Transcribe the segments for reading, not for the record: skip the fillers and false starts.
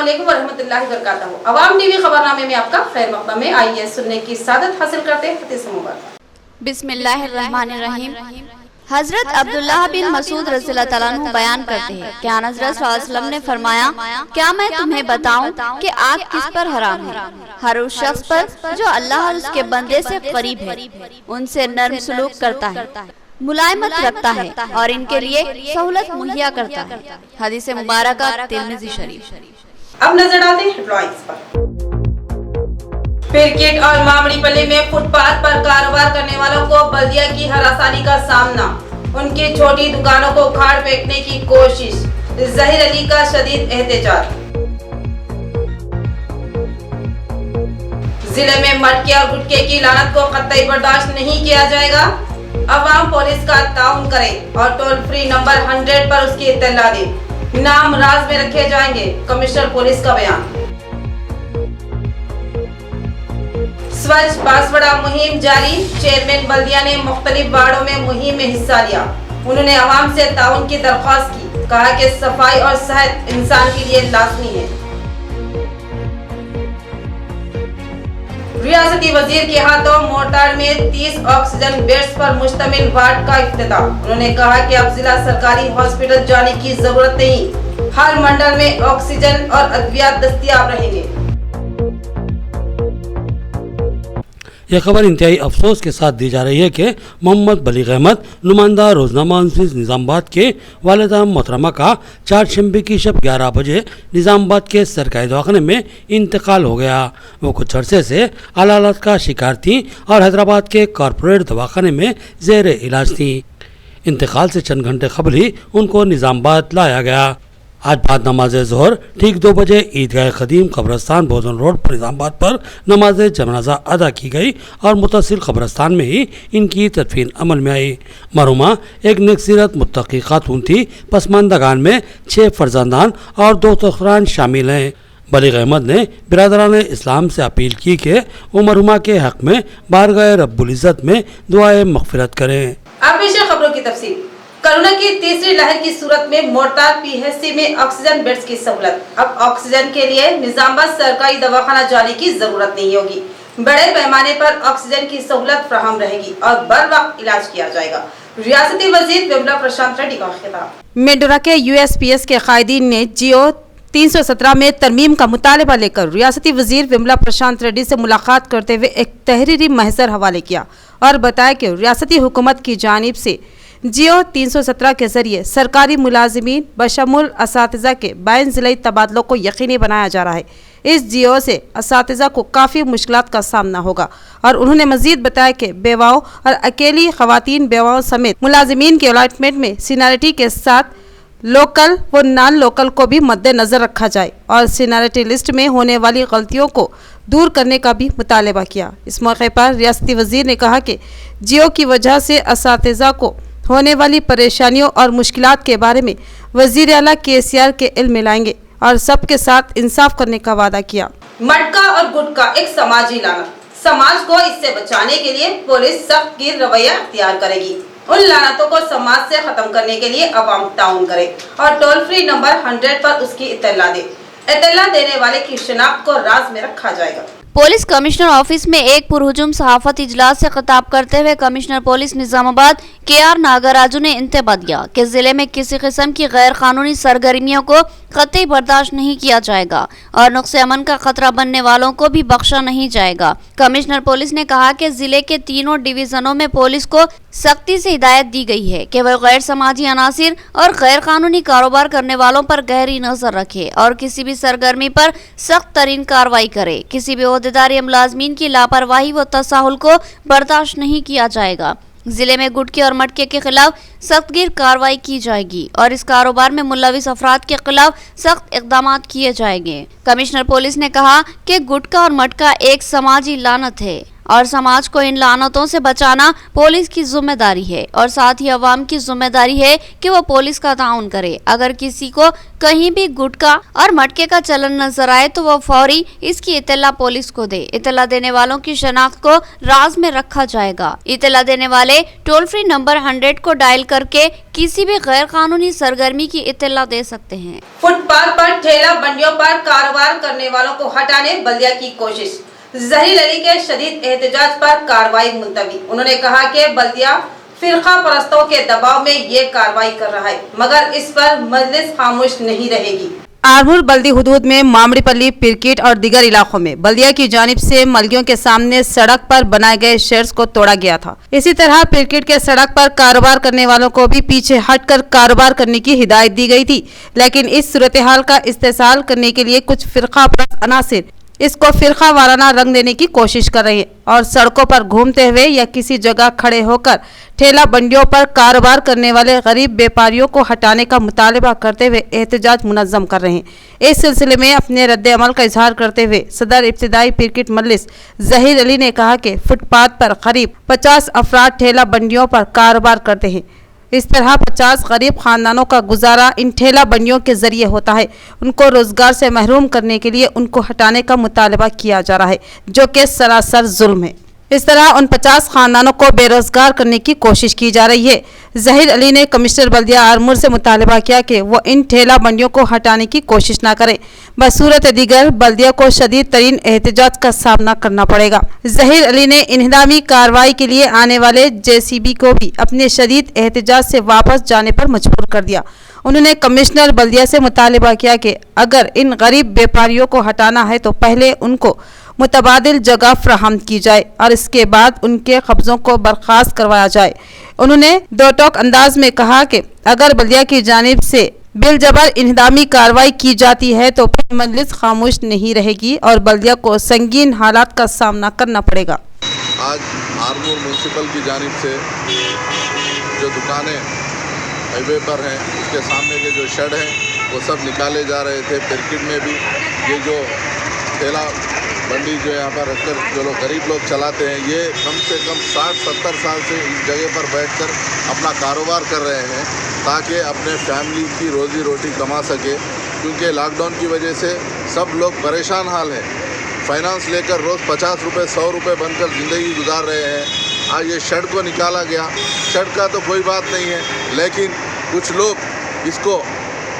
अस्सलामुअलैकुम वरहमतुल्लाहि वबरकातुहू। अवाम टीवी खबरनामे में आपका खैर मक़दम है। आइए सुनने की सादत हासिल करते हैं हदीस मुबारक। बिस्मिल्लाहिर्रहमानिर्रहीम। हजरत अब्दुल्लाह बिन मसूद रज़ियल्लाहु ताला अन्हु बयान करते हैं कि हज़रत सल्लल्लाहु अलैहि वसल्लम ने फरमाया, क्या मैं तुम्हें बताऊं कि आग किस पर हराम है? हर उस शख्स पर जो अल्लाह और उसके बंदे से करीब है, उनसे नर्म सलूक करता है, मुलायमत रखता है और इनके लिए सहूलत मुहैया करता है। हदीस मुबारक तिर्मिज़ी शरीफ। अब नजर डालते हैं हेडलाइंस पर। पिरकिट और मामड़ी पल्ली में फुटपाथ पर कारोबार करने वालों को बल्दिया की हरासानी का सामना। उनकी छोटी दुकानों को उखाड़ फेंकने की कोशिश। जहीर अली का शदीद एहतजाज। जिले में मटके और गुटखे की लानत को कतई बर्दाश्त नहीं किया जाएगा। अवाम पुलिस का ताउन करें और टोल फ्री नंबर 100 पर उसकी इत्तला दें। नाम राज में रखे जाएंगे, कमिश्नर पुलिस का बयान। स्वच्छ बांसवाड़ा मुहिम जारी। चेयरमैन बल्दिया ने मुख्तलिफ वार्डों में मुहिम में हिस्सा लिया। उन्होंने अवाम से ताउन की दरख्वास्त की। कहा कि सफाई और सेहत इंसान के लिए लाजमी है। रियासती वजीर के हाथों मोर्टार में 30 ऑक्सीजन बेड्स पर मुश्तमिल वार्ड का इफ्तिताह। उन्होंने कहा कि अब जिला सरकारी हॉस्पिटल जाने की जरूरत नहीं, हर मंडल में ऑक्सीजन और अद्वियात दस्तयाब रहेंगे। यह खबर इंतहाई अफसोस के साथ दी जा रही है कि मोहम्मद बलीग अहमद नुमाइंदा रोजनामा निज़ामाबाद के वालिदा मोहतरमा का 4 शंबे की शब 11 बजे निज़ामाबाद के सरकारी दवाखाने में इंतकाल हो गया। वो कुछ अरसे से आला हालत का शिकार थी और हैदराबाद के कॉरपोरेट दवाखाने में ज़ेर इलाज थी। इंतकाल से चंद घंटे कबल ही उनको निज़ामाबाद लाया गया। आज बाद नमाज ज़ोहर ठीक 2 बजे ईदगाह कदीम कब्रस्तान भोजन रोड पर निज़ामाबाद पर नमाज जनाजा अदा की गई और मुतसिल कब्रस्तान में ही इनकी तदफीन अमल में आई। मरहुमा एक नेकसीरत मुत्तकी खातून थी। पसमानदगान में 6 फर्जंदान और 2 तखरान शामिल हैं। बलीग अहमद ने बिरादरान इस्लाम से अपील की कि वो मरहुमा के हक़ में बारगाह रब्बुल इज़्ज़त में दुआए मग़फ़िरत करें। अब पेश है खबरों की तफसील। कोरोना की तीसरी लहर की सूरत में मोर्टार पीएचसी में ऑक्सीजन बेड्स की सहूलत। अब ऑक्सीजन के लिए निज़ामाबाद सरकारी दवाखाना जाने की जरूरत नहीं होगी। बड़े पैमाने पर ऑक्सीजन की सहूलत फराहम रहेगी और बर वक्त इलाज किया जाएगा। रियासती वजीर विमला प्रशांत रेड्डी का खिताब। मेडोरा के यूएसपीएस के कायदीन ने जियो 317 में तरमीम का मुतालबा लेकर रियासती वजीर विमला प्रशांत रेड्डी से मुलाकात करते हुए एक तहरीरी महजर हवाले किया और बताया कि रियासती हुकूमत की जानिब से जियो 317 के जरिए सरकारी मुलाजिमीन बशमुल असातिज़ा के बैन ज़िलाई तबादलों को यकीनी बनाया जा रहा है। इस जियो से असातिज़ा को काफ़ी मुश्किलात का सामना होगा और उन्होंने मजीद बताया कि बेवाओं और अकेली ख़वातीन बेवाओं समेत मुलाजिमीन के अलॉटमेंट में सीनियरिटी के साथ लोकल व नॉन लोकल को भी मद्देनज़र रखा जाए और सीनियरिटी लिस्ट में होने वाली गलतियों को दूर करने का भी मुतालबा किया। इस मौके पर रियासती वजीर ने कहा कि जियो की वजह से असातिज़ा को होने वाली परेशानियों और मुश्किलात के बारे में वजीर आला केसीआर के इल्म में लाएंगे और सबके साथ इंसाफ करने का वादा किया। मटका और गुटखा एक समाजी लानत। समाज को इससे बचाने के लिए पुलिस सख्त गिर रवैया अख्तियार करेगी। उन लानतों को समाज से खत्म करने के लिए अवाम ताउन करे और टोल फ्री नंबर 100 पर उसकी इत्तला दे। इत्तला देने वाले की शिनाख्त को राज में रखा जाएगा। पुलिस कमिश्नर ऑफिस में एक पुरहुजुम सहाफत इजलास से खिताब करते हुए commissioner police Nizamabad KR Nagaraju ने इंतबाह दिया कि जिले में किसी किस्म की गैर कानूनी सरगर्मियों को कतई बर्दाश्त नहीं किया जाएगा और नुक्से अमन का खतरा बनने वालों को भी बख्शा नहीं जाएगा। कमिश्नर पुलिस ने कहा कि जिले के तीनों डिवीजनों में पुलिस को सख्ती से हिदायत दी गई है कि वह गैर समाजी अनासिर और गैर कानूनी कारोबार करने वालों पर गहरी नजर रखे और किसी भी सरगर्मी पर सख्त तरीन कार्रवाई करे। किसी भी ओहदेदार या मुलाजमीन की लापरवाही व तसाहुल को बर्दाश्त नहीं किया जाएगा। जिले में गुटखे और मटके के खिलाफ सख्तगीर कार्रवाई की जाएगी और इस कारोबार में मुलविस अफराद के खिलाफ सख्त इकदाम किए जाएंगे। कमिश्नर पुलिस ने कहा कि गुटखा और मटका एक समाजी लानत है और समाज को इन लानतों से बचाना पुलिस की जिम्मेदारी है और साथ ही अवाम की जिम्मेदारी है कि वो पुलिस का ताउन करे। अगर किसी को कहीं भी गुटखा और मटके का चलन नजर आए तो वो फौरी इसकी इत्तला पुलिस को दे। इत्तला देने वालों की शनाख्त को राज में रखा जाएगा। इत्तला देने वाले टोल फ्री नंबर 100 को डायल करके किसी भी गैर कानूनी सरगर्मी की इत्तला दे सकते हैं। फुटपाथ पर ठेला बंडियों पर कारोबार करने वालों को हटाने बल्दिया की कोशिश। जहीर अली के शदीद एहतजाज पर कार्रवाई मुलतवी। उन्होंने कहा कि बल्दिया फिरका परस्तों के दबाव में ये कार्रवाई कर रहा है, मगर इस पर मजलिस खामोश नहीं रहेगी। आरमूर बल्दी हुदूद में मामड़ीपल्ली, पिरकिट और दीगर इलाकों में बल्दिया की जानिब से मलगियों के सामने सड़क पर बनाए गए शेड्स को तोड़ा गया था। इसी तरह पिरकिट के सड़क पर कारोबार करने वालों को भी पीछे हटकर कारोबार करने की हिदायत दी गई थी, लेकिन इस सूरत हाल का इस्तेसाल करने के लिए कुछ फिरका परस्त अनासिर इसको फिरका वाराना रंग देने की कोशिश कर रहे हैं और सड़कों पर घूमते हुए या किसी जगह खड़े होकर ठेला बंडियों पर कारोबार करने वाले गरीब व्यापारियों को हटाने का मुतालबा करते हुए एहतजाज मुनज़्ज़म कर रहे हैं। इस सिलसिले में अपने रद्द अमल का इजहार करते हुए सदर इब्तिदाई पिरकिट मजलिस जहीर अली ने कहा कि फुटपाथ पर करीब 50 अफराद ठेला बंडियों पर कारोबार करते हैं। इस तरह 50 गरीब खानदानों का गुजारा इन ठेला बंडियों के जरिए होता है। उनको रोजगार से महरूम करने के लिए उनको हटाने का मुतालबा किया जा रहा है, जो कि सरासर जुल्म है। इस तरह उन 50 खानदानों को बेरोजगार करने की कोशिश की जा रही है। जहीर अली ने कमिश्नर बल्दिया आरमूर से मुतालबा किया कि वो इन ठेला बंडियों को हटाने की कोशिश न करें, बसूरत दीगर बल्दिया को शदीद तरीन एहतजाज का सामना करना पड़ेगा। जहीर अली ने इंहदामी कार्रवाई के लिए आने वाले JCB को भी अपने शदीद एहतजाज से वापस जाने पर मजबूर कर दिया। उन्होंने कमिश्नर बल्दिया से मुतालबा किया कि अगर इन गरीब व्यापारियों को हटाना है तो पहले उनको मुतबादिल जगह फ्राहम की जाए और इसके बाद उनके कब्जों को बर्खास्त करवाया जाए। उन्होंने दो टोक अंदाज में कहा कि अगर बल्दिया की जानिब से बिल जबर इंहदामी कार्रवाई की जाती है तो फिर मजलिस खामोश नहीं रहेगी और बल्दिया को संगीन हालात का सामना करना पड़ेगा। आज आरमूर म्यूनसिपल की जानिब से जो दुकानें हाईवे पर हैं उसके सामने के जो शेड हैं वो सब निकाले जा रहे थे। पिरकिट में भी ये जो ठेला बंडी जो यहाँ पर रखकर जो लोग गरीब लोग चलाते हैं, ये कम से कम 60-70 साल से इस जगह पर बैठकर अपना कारोबार कर रहे हैं ताकि अपने फैमिली की रोज़ी रोटी कमा सके, क्योंकि लॉकडाउन की वजह से सब लोग परेशान हाल हैं। फाइनेंस लेकर रोज़ 50 रुपये 100 रुपये बनकर ज़िंदगी गुजार रहे हैं। आज ये शेड को निकाला गया, शेड का तो कोई बात नहीं है, लेकिन कुछ लोग इसको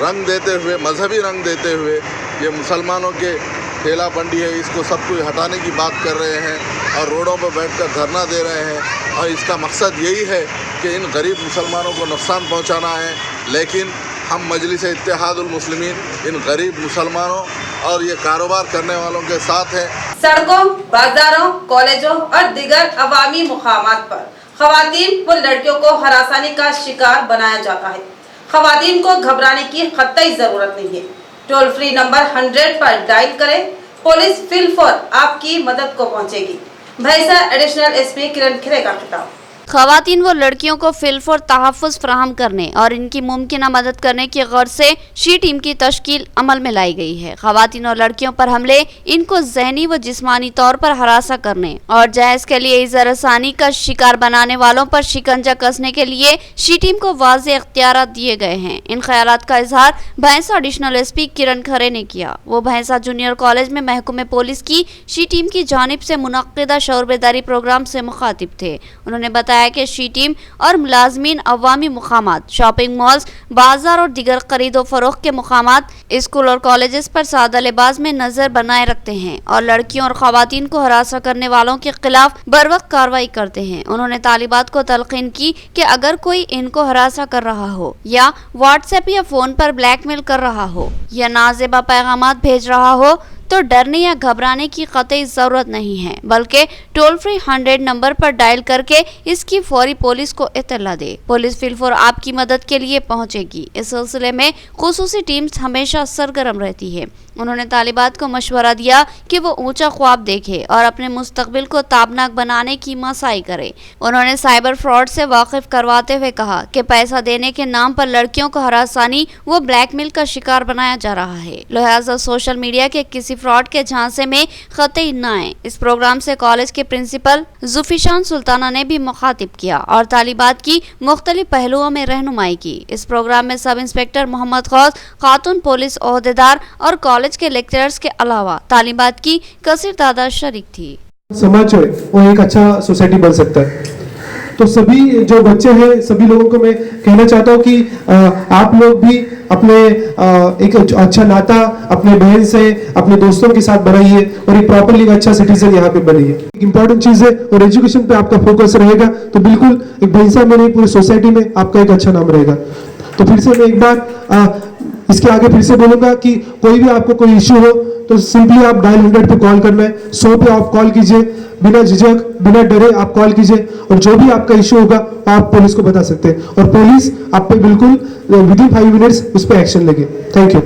रंग देते हुए, मजहबी रंग देते हुए, ये मुसलमानों के ठेला बंडी है इसको सब कुछ हटाने की बात कर रहे हैं और रोडों पर बैठकर धरना दे रहे हैं। और इसका मकसद यही है कि इन गरीब मुसलमानों को नुकसान पहुंचाना है। लेकिन हम मजलिस इत्तेहादुल मुस्लिमीन इन गरीब मुसलमानों और ये कारोबार करने वालों के साथ हैं। सड़कों, बाजारों, कॉलेजों और दीगर अवामी मुकामात पर खवातीन व लड़कियों को हरासानी का शिकार बनाया जाता है। खवातीन को घबराने की कतई जरूरत नहीं है। टोल फ्री नंबर 100 पर डायल करें, पुलिस फिलफौर आपकी मदद को पहुंचेगी। भैंसा एडिशनल SP किरण खिरे का खिताब। खवातीन व लड़कियों को फिलफौर तहफ़्फ़ुज़ फराहम करने और इनकी मुमकिना मदद करने की गर्ज से शी टीम की तश्कील अमल में लाई गई है। खवातीन और लड़कियों पर हमले, इनको जहनी व जिस्मानी तौर पर हरासा करने और जहेज के लिए इज़्ज़त रसानी का शिकार बनाने वालों पर शिकंजा कसने के लिए शी टीम को वाज़ेह इख्तियारात दिए गए हैं। इन ख्यालात का इजहार भैंसा एडिशनल SP किरण खरे ने किया। वो भैंसा जूनियर कॉलेज में महकमे पुलिस की शी टीम की जानिब से मुनक्किदा शऊर बेदारी प्रोग्राम से मुखातिब थे। उन्होंने बताया कि शी टीम और मुलाजमीन अवामी मुकामात, शॉपिंग मॉल्स, बाजार और दीगर खरीदो फरोख्त के मुकामात, स्कूल और कॉलेजेस पर सादा लिबास में नजर बनाए रखते हैं और लड़कियों और खवातीन को हरासा करने वालों के खिलाफ बर वक्त कार्रवाई करते हैं। उन्होंने तालिबात को तलकीन की कि अगर कोई इनको हरासा कर रहा हो या व्हाट्सएप या फोन पर ब्लैकमेल कर रहा हो या नाजेबा पैगामात भेज रहा हो तो डरने या घबराने की कतई ज़रूरत नहीं है, बल्कि टोल फ्री 100 नंबर पर डायल करके इसकी फौरी पुलिस को इत्तला दे। पुलिस फिलफौर आपकी मदद के लिए पहुंचेगी। इस सिलसिले में खुसूसी टीम्स हमेशा सरगर्म रहती है। उन्होंने तालिबात को मशवरा दिया कि वो ऊंचा ख्वाब देखे और अपने मुस्तकबिल को ताबनाक बनाने की मसाई करे। उन्होंने साइबर फ्रॉड से वाकिफ करवाते हुए कहा कि पैसा देने के नाम पर लड़कियों को हरासानी व ब्लैकमेल का शिकार बनाया जा रहा है, लिहाजा सोशल मीडिया के किसी फ्रॉड के झांसे में कतई न आए। इस प्रोग्राम से कॉलेज के प्रिंसिपल जुफिशान सुल्ताना ने भी मुखातिब किया और तालिबात की मुख्तलिफ पहलुओं में रहनुमाई की। इस प्रोग्राम में सब इंस्पेक्टर मोहम्मद गौस, खातून पुलिस ओहदेदार और कॉलेज के लेक्चरर्स के अलावा तालिबात की कसीर तादाद शरीक थी। समाज जो है वो एक अच्छा सोसाइटी बन सकता है। तो सभी जो बच्चे हैं, सभी लोगों को मैं कहना चाहता हूँ कि आप लोग भी अपने एक अच्छा नाता अपने बहन से, अपने दोस्तों के साथ बनाइए और एक प्रॉपरली अच्छा सिटीजन यहाँ पे बनिए। एक इम्पॉर्टेंट चीज है और एजुकेशन पे आपका फोकस रहेगा तो बिल्कुल एक भैंसा में नहीं पूरी सोसाइटी में आपका एक अच्छा नाम रहेगा। तो फिर से मैं एक बार इसके आगे फिर से बोलूंगा कि कोई भी आपको कोई इश्यू हो तो सिंपली आप डायल 100 पे कॉल करना है, 100 पे आप कॉल कीजिए, बिना झिझक बिना डरे आप कॉल कीजिए और जो भी आपका इश्यू होगा आप पुलिस को बता सकते हैं और पुलिस आप पे बिल्कुल विद इन 5 मिनट्स उस पर एक्शन लेंगे। Thank you.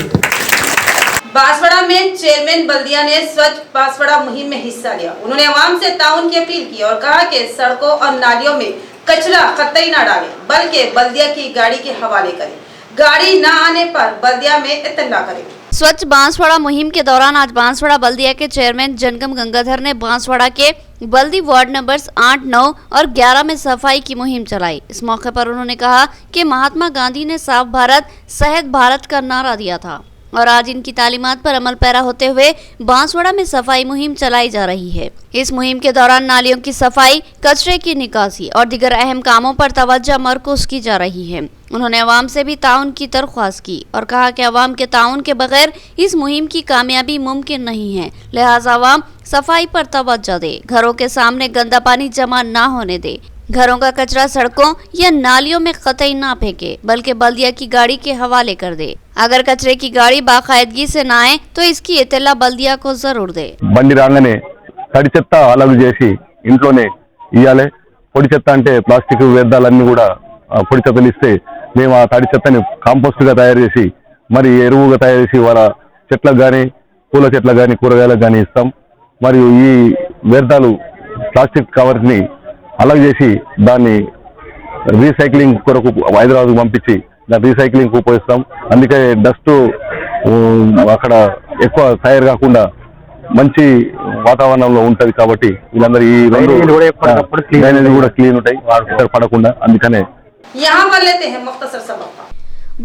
बांसवाड़ा में चेयरमैन बल्दिया ने स्वच्छ बांसवाड़ा मुहिम में हिस्सा लिया। उन्होंने आवाम से ताउन की अपील की और कहा कि सड़कों और नालियों में कचरा कतई न डालें बल्कि बल्दिया की गाड़ी के हवाले करें। गाड़ी न आने पर बल्दिया में इत्तला करें। स्वच्छ बांसवाड़ा मुहिम के दौरान आज बांसवाड़ा बल्दिया के चेयरमैन जनगम गंगाधर ने बांसवाड़ा के बल्दी वार्ड नंबर्स 8, 9 और 11 में सफाई की मुहिम चलाई। इस मौके पर उन्होंने कहा कि महात्मा गांधी ने साफ भारत सेहत भारत का नारा दिया था और आज इनकी तालीमात पर अमल पैरा होते हुए बांसवाड़ा में सफाई मुहिम चलाई जा रही है। इस मुहिम के दौरान नालियों की सफाई, कचरे की निकासी और दीगर अहम कामों पर तवज्जो मरकूज की जा रही है। उन्होंने अवाम से भी ताउन की दरख्वास्त की और कहा कि अवाम के ताउन के बगैर इस मुहिम की कामयाबी मुमकिन नहीं है, लिहाजा अवाम सफाई पर तवज्जो दे, घरों के सामने गंदा पानी जमा ना होने दे, घरों का कचरा सड़कों या नालियों में कतई ना फेंके बल्कि बल्दिया की गाड़ी के हवाले कर दे। अगर कचरे की गाड़ी बाकायदगी से ना आए तो इसकी इत्तला बल्दिया को जरूर दे। బండి రాగానే తడి చెత్త అలగ్ చేసి ఇంట్లోనే ఇయ్యాలి। పొడి చెత్త అంటే ప్లాస్టిక్ వ్యర్థాలన్నీ కూడా పొడి చెత్తలు ఇస్తే మేము ఆ తడి చెత్తని కాంపోస్ట్ గా తయారు చేసి మరి ఎరువుగా తయారు చేసి వాళ్ళ చెట్లకు కానీ పూల చెట్లకు కానీ కూరగాయలకు కానీ ఇస్తాం। మరియు ఈ వ్యర్థాలు ప్లాస్టిక్ కవర్స్ ని అలగ్ చేసి దాన్ని రీసైక్లింగ్ కొరకు హైదరాబాద్ పంపించి దాన్ని రీసైక్లింగ్ ఉపయోగిస్తాం। అందుకే డస్ట్ అక్కడ ఎక్కువ తయారు కాకుండా మంచి వాతావరణంలో ఉంటది కాబట్టి వీళ్ళందరూ ఈ డ్రైనేజ్ కూడా క్లీన్ ఉంటాయి పడకుండా। అందుకనే यहाँ पर लेते हैं मुख्तसर सबक।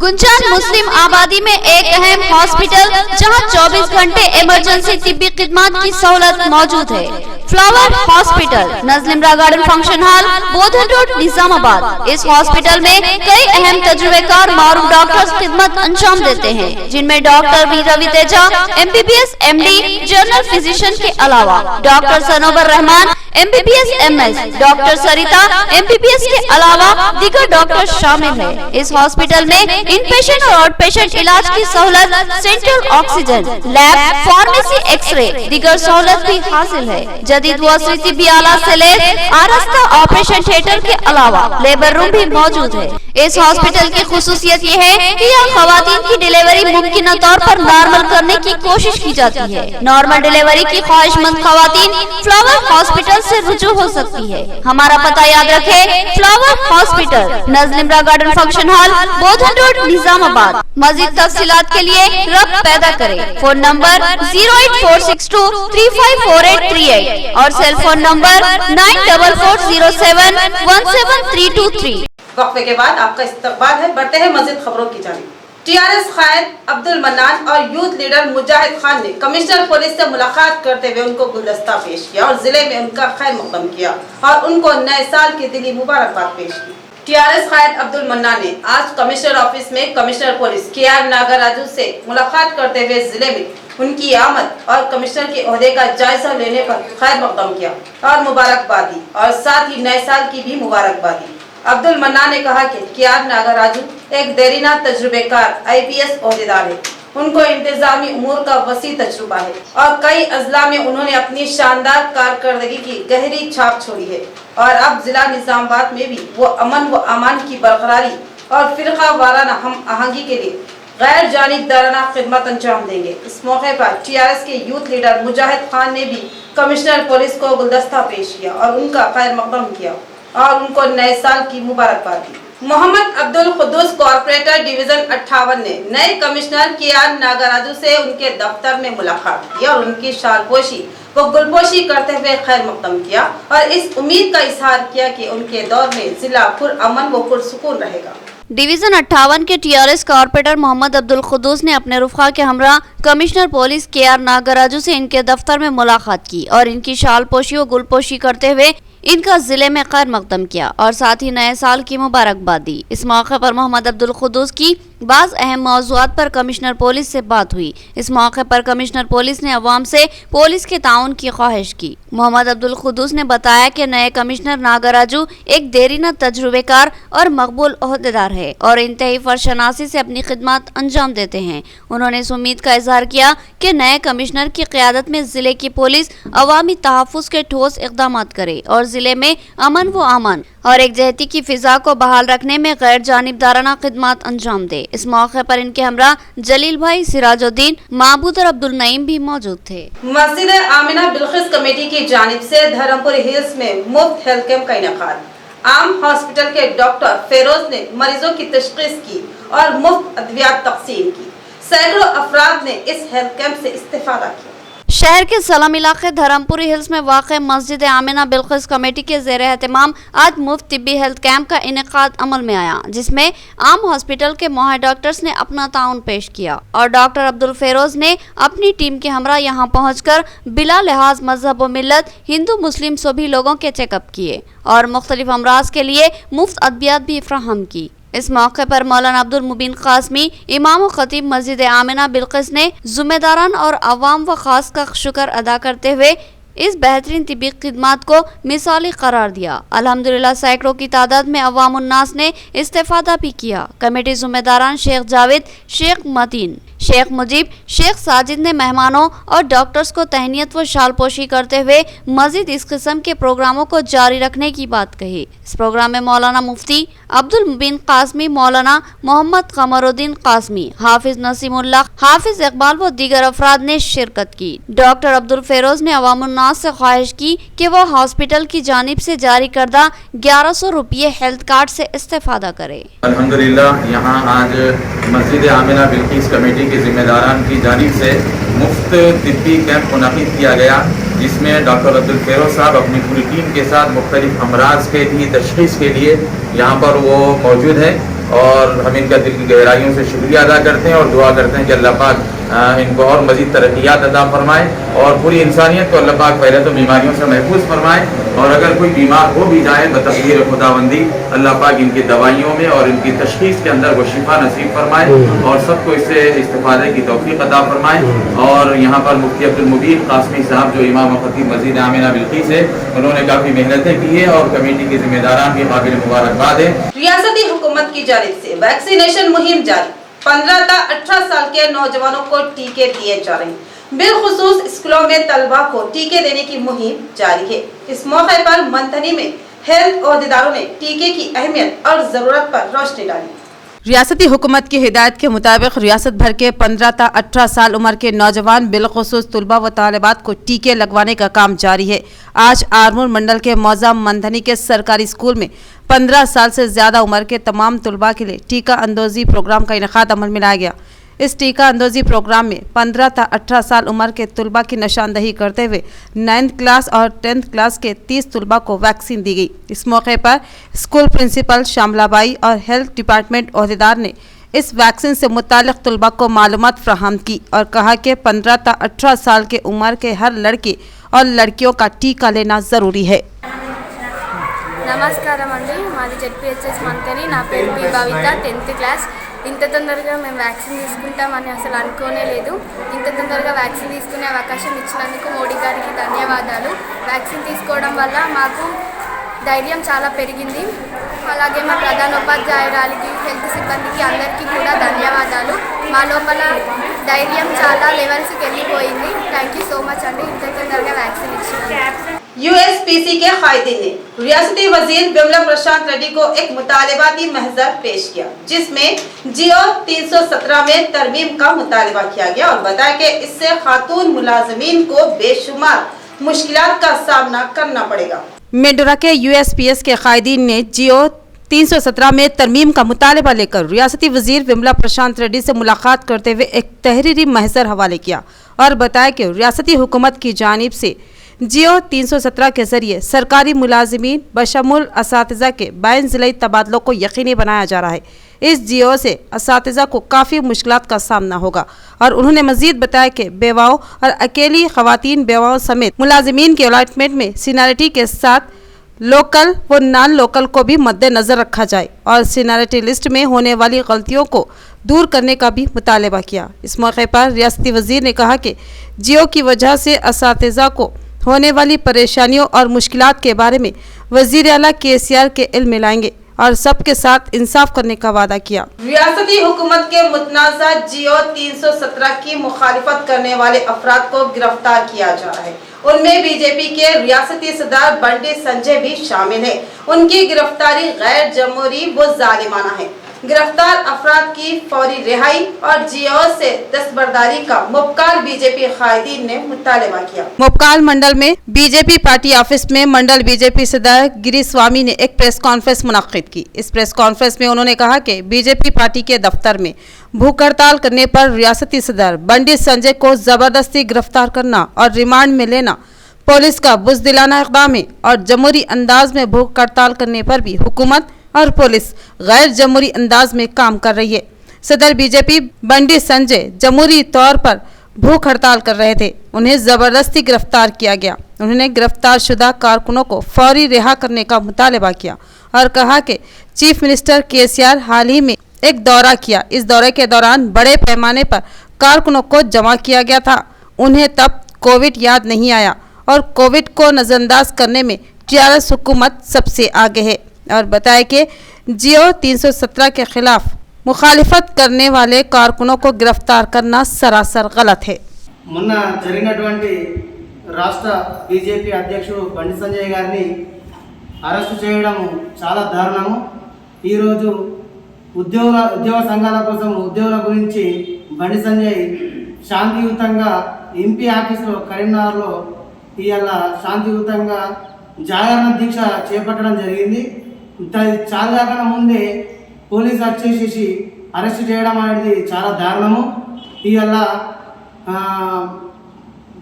गुंजान मुस्लिम आबादी में एक अहम हॉस्पिटल जहां 24 घंटे इमरजेंसी तिब्बी खिदमत की सहूलत मौजूद है। फ्लावर हॉस्पिटल, नजलिमरा garden function hall, Bodhan road, Nizamabad. इस हॉस्पिटल में कई अहम तजुर्बेकार मारूफ डॉक्टर्स खिदमत अंजाम देते हैं, जिनमें doctor V Ravi Teja MBBS MD general physician के अलावा doctor Sanobar Rahman MBBS MS, doctor Sarita MBBS के अलावा दीगर डॉक्टर शामिल है। इस हॉस्पिटल में इन पेशेंट और आउट पेशेंट इलाज की सहूलत, central oxygen, lab, pharmacy, x ray, दीगर सहूलत भी हासिल है। जदीद वसरी भी आला से ले आरास्ता ऑपरेशन थिएटर के अलावा लेबर रूम भी मौजूद है। इस हॉस्पिटल की खुसूसियत ये है कि यहाँ खवातीन की डिलीवरी मुमकिन तौर पर नॉर्मल करने की कोशिश की जाती है। नॉर्मल डिलीवरी की ख्वाहिशमंद खवातीन फ्लावर हॉस्पिटल से रुजू हो सकती है। हमारा पता याद रखे, फ्लावर हॉस्पिटल, नजलिमरा garden function hall, Bodhan road, Nizamabad. मजीद तफसीलात के लिए रब्त पैदा करें। फोन नंबर 08462354838 और सेल फोन नंबर 9440717323। वक्फे के बाद आपका इस्तकबाल है। बढ़ते हैं मजीद खबरों की जानिब। TRS कायद अब्दुल मन्नान और यूथ लीडर मुजाहिद खान ने कमिश्नर पुलिस से मुलाकात करते हुए उनको गुलदस्ता पेश किया और जिले में उनका खैर मकदम किया और उनको नए साल की दिली मुबारकबाद पेश की। TRS कायद अब्दुल मन्नान ने आज कमिश्नर ऑफिस में कमिश्नर पुलिस KR नागराजू से मुलाकात करते हुए जिले में उनकी आमद और कमिश्नर के ओहदे का जायजा लेने पर खैर मकदम किया और मुबारकबाद दी और साथ ही नए साल की भी मुबारकबाद दी। अब्दुल मन्नान ने कहा कि KR नागराजू एक देरीना तजुर्बेकार IPS ओहदेदार है। उनको इंतजामी उमूर का वसी तजुर्बा है और कई अजला में उन्होंने अपनी शानदार कारकर्दगी की गहरी छाप छोड़ी है और अब जिला निजामाबाद में भी वो अमन व अमान की बरकरारी और फिरका वाराना हम आहंगी के लिए गैर जानिबदाराना खिदमत अंजाम देंगे। इस मौके पर टीआरएस के यूथ लीडर मुजाहिद खान ने भी कमिश्नर पुलिस को गुलदस्ता पेश किया और उनका खैर मकदम किया और उनको नए साल की मुबारकबाद दी। मोहम्मद अब्दुल खुद्दूस कॉर्पोरेटर डिवीजन 58 ने नए कमिश्नर केआर नागराजू से उनके दफ्तर में मुलाकात की और उनकी शालपोशी व गुलपोशी करते हुए खैर मकदम किया और इस उम्मीद का इजहार किया कि उनके दौर में जिला पुरअमन व पुरसुकून रहेगा। डिवीजन 58 के टीआरएस कॉर्पोरेटर मोहम्मद अब्दुल खुद्दूस ने अपने रुफका के हमरा कमिश्नर पुलिस केआर नागराजू से इनके दफ्तर में मुलाकात की और इनकी शालपोशी व गुलपोशी करते हुए इनका जिले में खैर मकदम किया और साथ ही नए साल की मुबारकबाद दी। इस मौके पर मोहम्मद अब्दुल खुद्दूस की बाज़ अहम मौज़ूआत पर कमिश्नर पुलिस से बात हुई। इस मौके पर कमिश्नर पुलिस ने अवाम से पुलिस के ताउन की ख्वाहिश की। मोहम्मद अब्दुल खुद्दूस ने बताया कि नए कमिश्नर नागराजू एक देरीना तजुर्बेकार और मकबूल ओहदेदार है और इंतहाई फर्शनासी से अपनी खिदमत अंजाम देते हैं। उन्होंने इस उम्मीद का इजहार किया कि नए कमिश्नर की क़यादत में जिले की पुलिस अवामी तहफ़्फ़ुज़ के ठोस इक़दाम करे और जिले में अमन व अमान और एकजहती की फिजा को बहाल रखने में गैर जानिबदाराना खिदमत अंजाम दे। इस मौके पर इनके हमरा जलील भाई, सिराजुद्दीन, महबूद और अब्दुल नईम भी मौजूद थे। मस्जिद आमिना बिल्किस कमेटी की जानिब से धर्मपुर हिल्स में मुफ्त हेल्थ कैंप का इनेकाद। आम हॉस्पिटल के डॉक्टर फेरोज ने मरीजों की तशखीस की और मुफ्त अद्वियात तकसीम की। सैकड़ों अफराद ने इस हेल्थ कैंप से इस्तेफादा किया। शहर के सलाम इलाके धर्मपुरी हिल्स में वाक़ मस्जिद आमिना बिल्किस कमेटी के ज़ेर एहतमाम आज मुफ्त तिब्बी हेल्थ कैंप का इनेकाद अमल में आया, जिसमें आम हॉस्पिटल के माहिर डॉक्टर्स ने अपना ताउन पेश किया और डॉक्टर अब्दुल फेरोज ने अपनी टीम के हमरा यहाँ पहुँचकर बिला लिहाज मजहब व मिल्लत हिंदू मुस्लिम सभी लोगों के चेकअप किए और मुख्तलिफ अमराज के लिए मुफ्त अद्वियात भी फराहम की। इस मौके पर मौलाना अब्दुल मुबीन कासमी, इमाम व खतीब मस्जिद आमिना बिल्किस ने ज़िम्मेदारान और अवाम व खास का शुक्र अदा करते हुए इस बेहतरीन तिब्बी खिदमत को मिसाली करार दिया। अल्हम्दुलिल्लाह सैकड़ों की तादाद में अवाम उन्नास ने इस्तेफादा भी किया। कमेटी ज़िम्मेदारान शेख जावेद, शेख मतीन, शेख मुजीब, शेख साजिद ने मेहमानों और डॉक्टर्स को तहनीत व शालपोशी करते हुए मजीद इस किस्म के प्रोग्रामों को जारी रखने की बात कही। इस प्रोग्राम में मौलाना मुफ्ती अब्दुल मुबीन कासमी, मौलाना मोहम्मद कमरुद्दीन कासमी, हाफिज नसीमुल्लाह, हाफिज इकबाल व दीगर अफराद ने शिरकत की। डॉक्टर अब्दुल फेरोज ने अवाम उन्नास से ख्वाहिश की कि वो हॉस्पिटल की जानिब से जारी करदा 1100 रुपये हेल्थ कार्ड से इस्तेफादा करे। अल्हम्दुलिल्लाह यहाँ आज मस्जिद आमिना बिल्किस कमेटी के जिम्मेदारान की जानिब से मुफ्त तिब्बी कैंप मुनक़िद किया गया, जिसमें डॉक्टर अब्दुल फेरोज साहब अपनी पूरी टीम के साथ मुख्तलिफ अमराज के लिए तशख़ीस के लिए यहाँ पर वो मौजूद है और हम इनका दिल की गहराइयों से शुक्रिया अदा करते हैं और दुआ करते हैं कि अल्लाह पाक इनको और मज़ीद तरक्यात अता फरमाए और पूरी इंसानियत को अल्लाह पाक पहले तो बीमारियों से महफूज फरमाए और अगर कोई बीमार हो भी जाए बतक़दीर खुदाबंदी अल्लाह पाक इनकी दवाइयों में और इनकी तशख़ीस के अंदर वो शिफा नसीब फरमाए और सबको इससे इस्तिफ़ादे की तौफ़ीक़ अता फरमाए। और यहाँ पर मुफ्ती अब्दुल मुबीन कासमी साहब जो इमाम खतीब मस्जिद आमिना बिल्किस है, उन्होंने काफ़ी मेहनतें की है और कमेटी के जिम्मेदारान भी काबिल मुबारकबाद है। रियासती हुकूमत की जानिब से वैक्सीनेशन मुहिम जारी। 15 से 18 साल के नौजवानों को टीके दिए जा रहे हैं। बिलखुसूस स्कूलों में तलबा को टीके देने की मुहिम जारी है। इस मौके पर मंथनी में हेल्थ ओहदेदारों ने टीके की अहमियत और जरूरत पर रोशनी डाली। रियासती हुकूमत की हिदायत के मुताबिक रियासत भर के 15 से 18 साल उम्र के नौजवान बिलखुसूस तलबा व तालिबात को टीके लगवाने का काम जारी है। आज आरमूर मंडल के मौजा मंथनी के सरकारी स्कूल में 15 साल से ज़्यादा उम्र के तमाम तलबा के लिए टीका अंदोज़ी प्रोग्राम का इनेकाद अमल में लाया गया। इस टीका अंदोज़ी प्रोग्राम में 15 से 18 साल उम्र के तलबा की निशानदही करते हुए 9th क्लास और 10th क्लास के 30 तलबा को वैक्सीन दी गई। इस मौके पर स्कूल प्रिंसिपल शामलाबाई और हेल्थ डिपार्टमेंट ओहदेदार ने इस वैक्सीन से मुताल्लिक़ तलबा को मालूमात फ्राहम की और कहा कि 15 से 18 साल के उम्र के हर लड़के और लड़कियों का टीका लेना ज़रूरी है। నమస్కారం అండి, మాది జెడ్పీహెచ్ఎస్ మంతని, నా పేరు పి భవిత, 10th క్లాస్. ఇంత తొందరగా మేము వ్యాక్సిన్ తీసుకుంటామని అసలు అనుకోనే లేదు. ఇంత తొందరగా వ్యాక్సిన్ తీసుకునే అవకాశం ఇచ్చినందుకు మోడీ గారికి ధన్యవాదాలు. వ్యాక్సిన్ తీసుకోవడం వల్ల మాకు ధైర్యం చాలా పెరిగింది. అలాగే మా ప్రధానోపాధ్యాయురాలికి, హెల్త్ సిబ్బందికి అందరికీ కూడా ధన్యవాదాలు. మా లోపల ధైర్యం చాలా లెవెల్స్కి వెళ్ళిపోయింది. థ్యాంక్ యూ సో మచ్ అండి, ఇంత తొందరగా వ్యాక్సిన్ ఇచ్చినందుకు. USP टीसी के कायदीन ने रियासती वजीर विमला प्रशांत रेड्डी को एक मुतालिबाती महजर पेश किया, जिसमें जियो 317 में तरमीम का मुतालिबा किया गया और बताया कि इससे खातून मुलाजमीन को बेशुमार मुश्किलात का सामना करना पड़ेगा। मेडोरा के यूएसपीएस के कायदीन ने जियो 317 में तरमीम का मुतालिबा लेकर रियासती वजीर विमला प्रशांत रेड्डी से मुलाकात करते हुए एक तहरीरी महजर हवाले किया और बताया कि रियासती हुकूमत की जानिब से जियो 317 के जरिए सरकारी मुलाजिमीन बशमुल असातिज़ा के बैन ज़िलाई तबादलों को यकीनी बनाया जा रहा है। इस जियो से असातिज़ा को काफ़ी मुश्किलात का सामना होगा और उन्होंने मजीद बताया कि बेवाओं और अकेली ख़वातीन बेवाओं समेत मुलाजिमीन के अलॉटमेंट में सीनियरिटी के साथ लोकल व नॉन लोकल को भी मद्देनज़र रखा जाए और सीनियरिटी लिस्ट में होने वाली गलतियों को दूर करने का भी मुतालिबा किया। इस मौके पर रियासती वजीर ने कहा कि जियो की वजह से असातिज़ा को होने वाली परेशानियों और मुश्किलात के बारे में वज़ीर आला KCR के इल्म में लाएंगे और सबके साथ इंसाफ करने का वादा किया। रियासती हुकूमत के मुतनाज़ा जियो 317 की मुखालिफत करने वाले अफराद को गिरफ्तार किया जा रहा है। उनमें बीजेपी के रियासती सदर बंटी संजय भी शामिल है। उनकी गिरफ्तारी गैर जमहूरी व जालिमाना है। गिरफ्तार अफराद की फौरी रिहाई और जियो से दस्तबरदारी का मुबकाल बीजेपी कायदीन ने मुतालिबा किया। मुबकाल मंडल में बीजेपी पार्टी ऑफिस में मंडल बीजेपी सदर गिरी स्वामी ने एक प्रेस कॉन्फ्रेंस मुनक्किद की। इस प्रेस कॉन्फ्रेंस में उन्होंने कहा कि बीजेपी पार्टी के दफ्तर में भूख हड़ताल करने पर रियासती सदर बंटी संजय को जबरदस्ती गिरफ्तार करना और रिमांड में लेना पुलिस का बुज़दिलाना इक़दाम है और जमहूरी अंदाज में भूख हड़ताल करने पर भी हुकूमत और पुलिस गैर जमहूरी अंदाज में काम कर रही है। सदर बीजेपी बंटी संजय जमहूरी तौर पर भूख हड़ताल कर रहे थे, उन्हें ज़बरदस्ती गिरफ्तार किया गया। उन्होंने गिरफ्तार शुदा कारकुनों को फौरी रिहा करने का मुतालिबा किया और कहा कि चीफ मिनिस्टर KCR हाल ही में एक दौरा किया। इस दौरे के दौरान बड़े पैमाने पर कारकुनों को जमा किया गया था। उन्हें तब कोविड याद नहीं आया और कोविड को नज़रअंदाज करने में TRS हुकूमत सबसे आगे है और बताया कि जियो 317 के खिलाफ मुखालिफत करने वाले कारकुनों को गिरफ्तार करना सरासर गलत है। మొన్న జరిగినటువంటి రాష్ట్ర బీజేపీ అధ్యక్షుడు బండి సంజయ్ గారిని అరెస్టు చేయడం చాలా దారుణము। ఈరోజు ఉద్యోగ సంఘాల కోసం ఉద్యోగుల గురించి బండి సంజయ్ శాంతియుతంగా ఎంపీ ఆఫీసులో కరీంనగర్లో ఇవాళ శాంతియుతంగా జాగరణ దీక్ష చేపట్టడం జరిగింది। చాలా కాకుండా ముందే పోలీసు వచ్చేసి అరెస్ట్ చేయడం అనేది చాలా దారుణము। ఇవాళ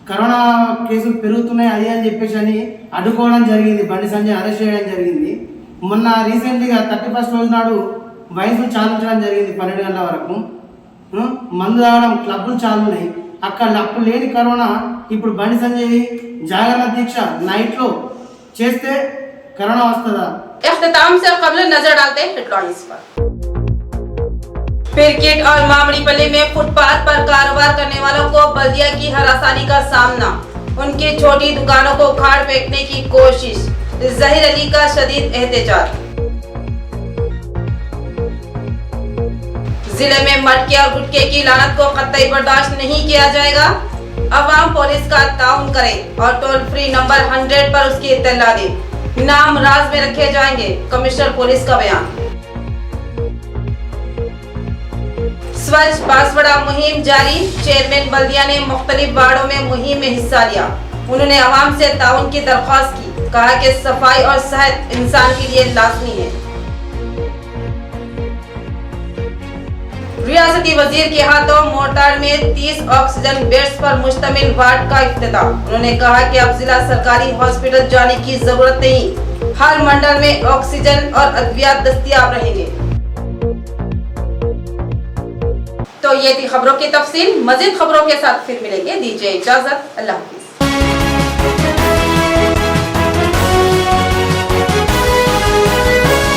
కరోనా కేసులు పెరుగుతున్నాయి అది అని చెప్పేసి అని అడ్డుకోవడం జరిగింది, బండి సంజయ్ అరెస్ట్ చేయడం జరిగింది। మొన్న రీసెంట్గా 31st రోజు నాడు వయసులు చాలించడం జరిగింది 12 గంటల వరకు। మందు తాగడం క్లబ్బులు చాలు ఉన్నాయి అక్కడ, అప్పుడు లేని కరోనా ఇప్పుడు బండి సంజయ్ జాగరణ దీక్ష నైట్లో చేస్తే కరోనా వస్తుందా? इख्तिताम से कबल नजर डालते हैं हेडलाइंस पर। पिरकिट और मामड़ीपल्ली में फुटपाथ पर कारोबार करने वालों को बल्दिया की हरासानी का सामना, उनकी छोटी दुकानों को उखाड़ फेंकने की कोशिश, जहीर अली का शदीद एहतजाज। जिले में मटके और गुटके की लानत को कतई बर्दाश्त नहीं किया जाएगा। अवाम पुलिस का ताउन करें और टोल फ्री नंबर 100 पर उसकी इत्तला दें, नाम राज में रखे जाएंगे, कमिश्नर पुलिस का बयान। स्वच्छ बांसवाड़ा मुहिम जारी, चेयरमैन बल्दिया ने मुख्तलिफ वार्डों में मुहिम में हिस्सा लिया। उन्होंने आवाम से ताउन की दरख्वास्त की, कहा कि सफाई और सेहत इंसान के लिए लाजमी है। रियासती वजीर के हाथों मोर्टार में 30 ऑक्सीजन बेड्स पर मुश्तमिल वार्ड का इफ्तिताह। उन्होंने कहा कि अब जिला सरकारी हॉस्पिटल जाने की जरूरत नहीं, हर मंडल में ऑक्सीजन और अद्वियात दस्तयाब रहेंगे। तो ये थी खबरों की तफसील। मजीद खबरों के साथ फिर मिलेंगे, दीजिए इजाजत, अल्लाह हाफिज।